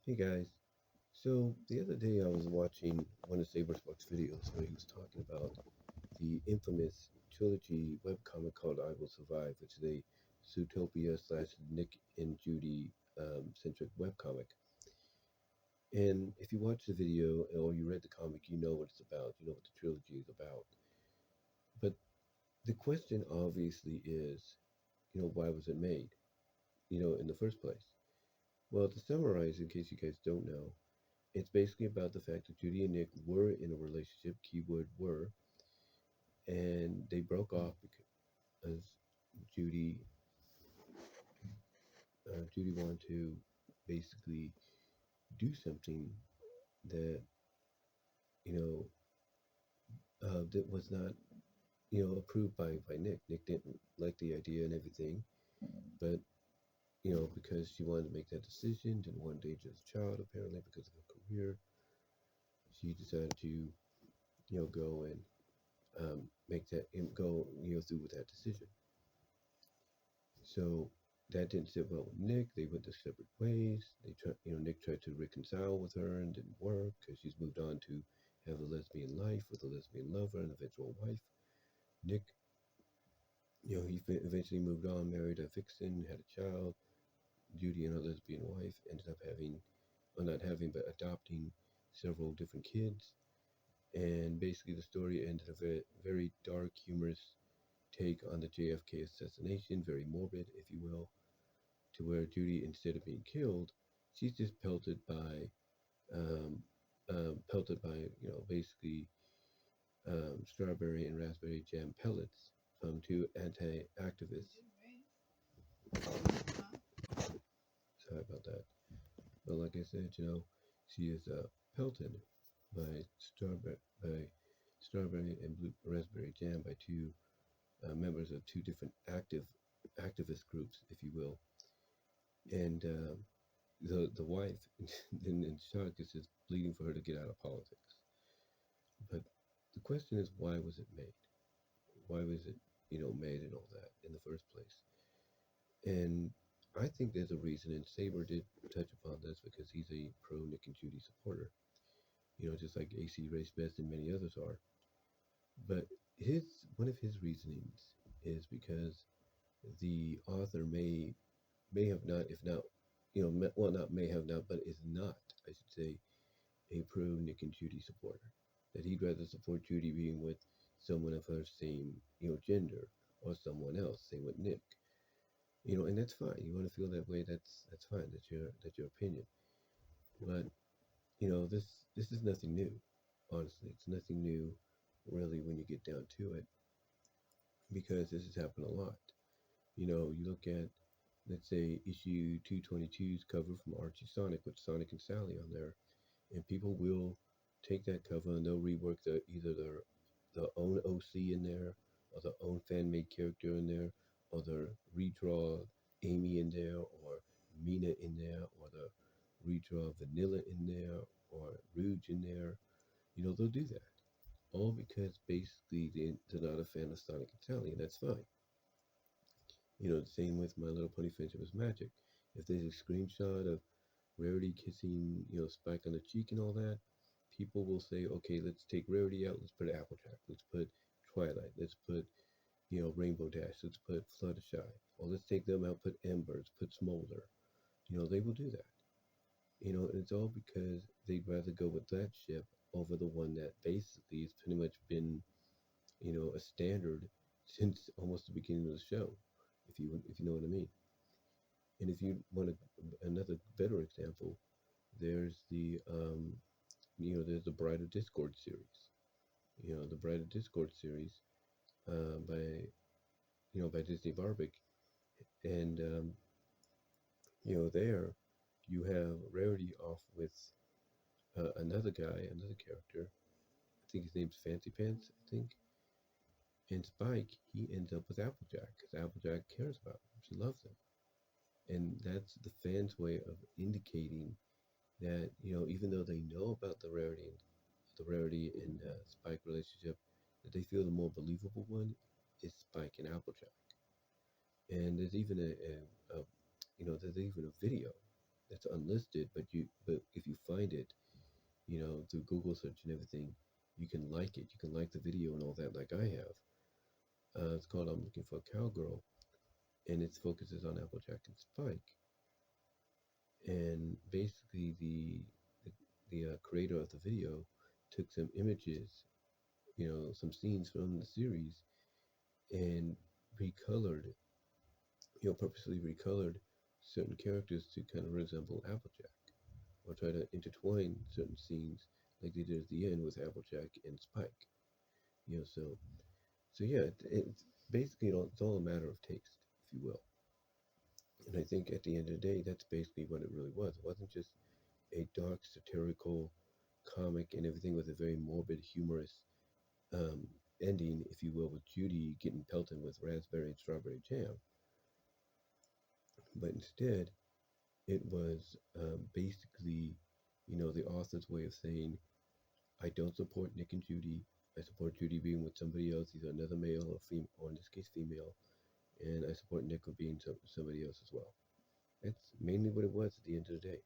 Hey guys, so the other day I was watching one of Saberspark's videos where he was talking about the infamous trilogy webcomic called I Will Survive, which is a Zootopia slash Nick and Judy centric webcomic. And if you watch the video or you read the comic, you know what it's about, you know what the trilogy is about. But the question obviously is, why was it made, in the first place? Well, to summarize, in case you guys don't know, it's basically about the fact that Judy and Nick were in a relationship, keyword were, and they broke off because Judy Judy wanted to basically do something that you know that was not approved by Nick. Nick didn't like the idea and everything, but because she wanted to make that decision, didn't want to endanger the child apparently because of her career, she decided to go and make that go through with that decision. So that didn't sit well with Nick. They went their separate ways. They tried, Nick tried to reconcile with her and didn't work because she's moved on to have a lesbian life with a lesbian lover and eventual wife. Nick, he eventually moved on, married a vixen, had a child. Judy and her lesbian wife ended up having, well, not having, but adopting several different kids. And basically, the story ended a very, very dark, humorous take on the JFK assassination, very morbid, if you will, to where Judy, instead of being killed, she's just um, pelted by basically strawberry and raspberry jam pellets from two anti-activists. Sorry about that. But like I said, she is pelted by strawberry and blue raspberry jam by two members of two different activist groups, if you will, and the wife in shock is just pleading for her to get out of politics. But the question is, why was it made? Why was it, made and all that in the first place? And I think there's a reason, and Saber did touch upon this because he's a pro Nick and Judy supporter, just like AC Race Best and many others are. But his one of his reasonings is because the author may have not, if not, well, not may have not, but is not, I should say, a pro Nick and Judy supporter. That he'd rather support Judy being with someone of her same, gender, or someone else, same with Nick. And that's fine. You want to feel that way, that's fine. That's your opinion. But this is nothing new. Honestly, it's nothing new, really, when you get down to it, because this has happened a lot. You look at, let's say, issue 222's cover from Archie Sonic with Sonic and Sally on there, and people will take that cover and they'll rework either their own OC in there, or their own fan made character in there, or they'll redraw Amy in there, or Mina in there, or they'll redraw Vanilla in there, or Rouge in there. They'll do that. All because basically they're not a fan of Sonic and Sally, and that's fine. The same with My Little Pony Friendship is Magic. If there's a screenshot of Rarity kissing, Spike on the cheek and all that, people will say, okay, let's take Rarity out, let's put Applejack, let's put Twilight, let's put, Rainbow Dash, let's put Fluttershy, or let's take them out, put Embers, put Smolder. They will do that. And it's all because they'd rather go with that ship over the one that basically has pretty much been, a standard since almost the beginning of the show, if you know what I mean. And if you want another better example, there's there's the Bride of Discord series. The Bride of Discord series by Disney Barbic, and there you have Rarity off with another guy, another character. I think his name's Fancy Pants. I think. And Spike, he ends up with Applejack because Applejack cares about him. She loves him, and that's the fans' way of indicating that even though they know about the Rarity and Spike relationship, that they feel the more believable one is Spike and Applejack. And there's even a there's even a video that's unlisted, but if you find it, through Google search and everything, you can like it. You can like the video and all that, like I have. It's called "I'm Looking for a Cowgirl," and its focuses on Applejack and Spike. And basically, the creator of the video took some images, some scenes from the series, and recolored, purposely recolored certain characters to kind of resemble Applejack, or try to intertwine certain scenes like they did at the end with Applejack and Spike. So yeah, it's basically it's all a matter of taste, if you will. And I think at the end of the day, that's basically what it really was. It wasn't just a dark, satirical comic and everything with a very morbid, humorous um, ending, if you will, with Judy getting pelted with raspberry and strawberry jam. But instead, it was basically, the author's way of saying, I don't support Nick and Judy. I support Judy being with somebody else, either another male or female, or in this case, female. And I support Nick with being somebody else as well. That's mainly what it was at the end of the day.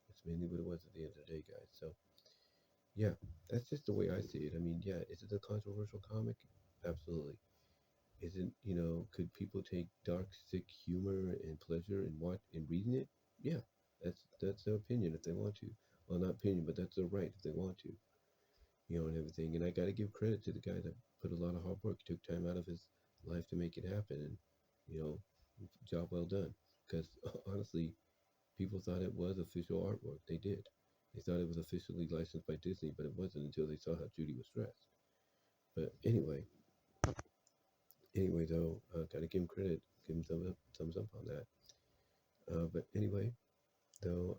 That's mainly what it was at the end of the day, guys. So, yeah, that's just the way I see it. I mean, yeah, is it a controversial comic? Absolutely. Is it, could people take dark, sick humor and pleasure in reading it? Yeah, that's their opinion if they want to. Well, not opinion, but that's their right if they want to, and everything. And I got to give credit to the guy that put a lot of hard work, took time out of his life to make it happen, and you know, job well done. Because honestly, people thought it was official artwork. They did. They thought it was officially licensed by Disney, but it wasn't until they saw how Judy was dressed. But anyway, though, gotta give him credit, give him thumbs up on that. But anyway, though,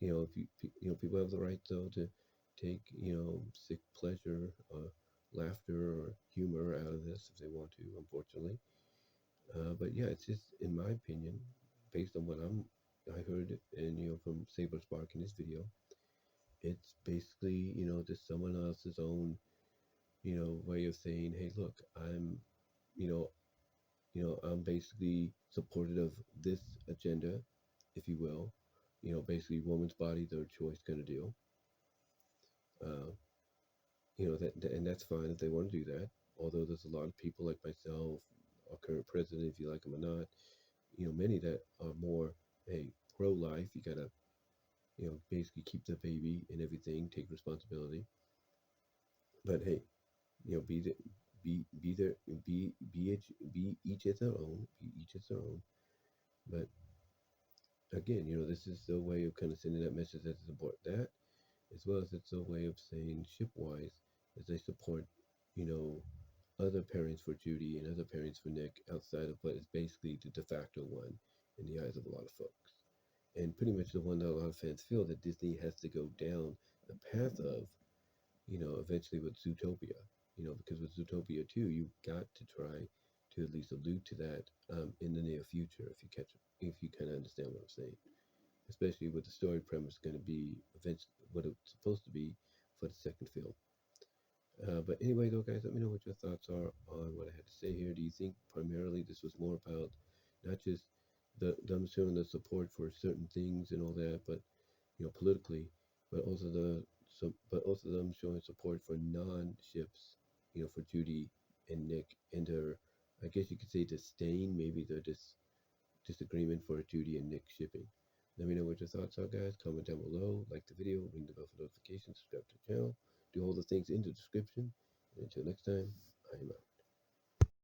if people have the right though to take sick pleasure, laughter, or humor out of this if they want to. Unfortunately, but yeah, it's just in my opinion, based on what I heard and from Saberspark in his video, it's basically just someone else's own way of saying, hey, look, you know I'm basically supportive of this agenda, if you will. Basically, woman's body, their choice kind of deal. Uh, and that's fine if they want to do that. Although there's a lot of people like myself, our current president, if you like him or not, many that are more, hey, pro-life. You gotta, basically keep the baby and everything, take responsibility. But hey, be the, be there, be each at their own, be each at their own. But again, this is a way of kind of sending that message that they support that, as well as it's a way of saying shipwise as they support, you know, other pairings for Judy and other pairings for Nick outside of what is basically the de facto one in the eyes of a lot of folks. And pretty much the one that a lot of fans feel that Disney has to go down the path of, eventually with Zootopia. Because with Zootopia 2, you've got to try to at least allude to that in the near future if you kind of understand what I'm saying. Especially with the story premise going to be eventually what it's supposed to be for the second film. But anyway, though, guys, let me know what your thoughts are on what I had to say here. Do you think primarily this was more about not just them showing the support for certain things and all that, but politically, but also but also them showing support for non-ships, for Judy and Nick and their, I guess you could say, disdain, maybe their disagreement for Judy and Nick shipping. Let me know what your thoughts are, guys. Comment down below, like the video, ring the bell for notifications, subscribe to the channel, do all the things in the description. And until next time, I am out.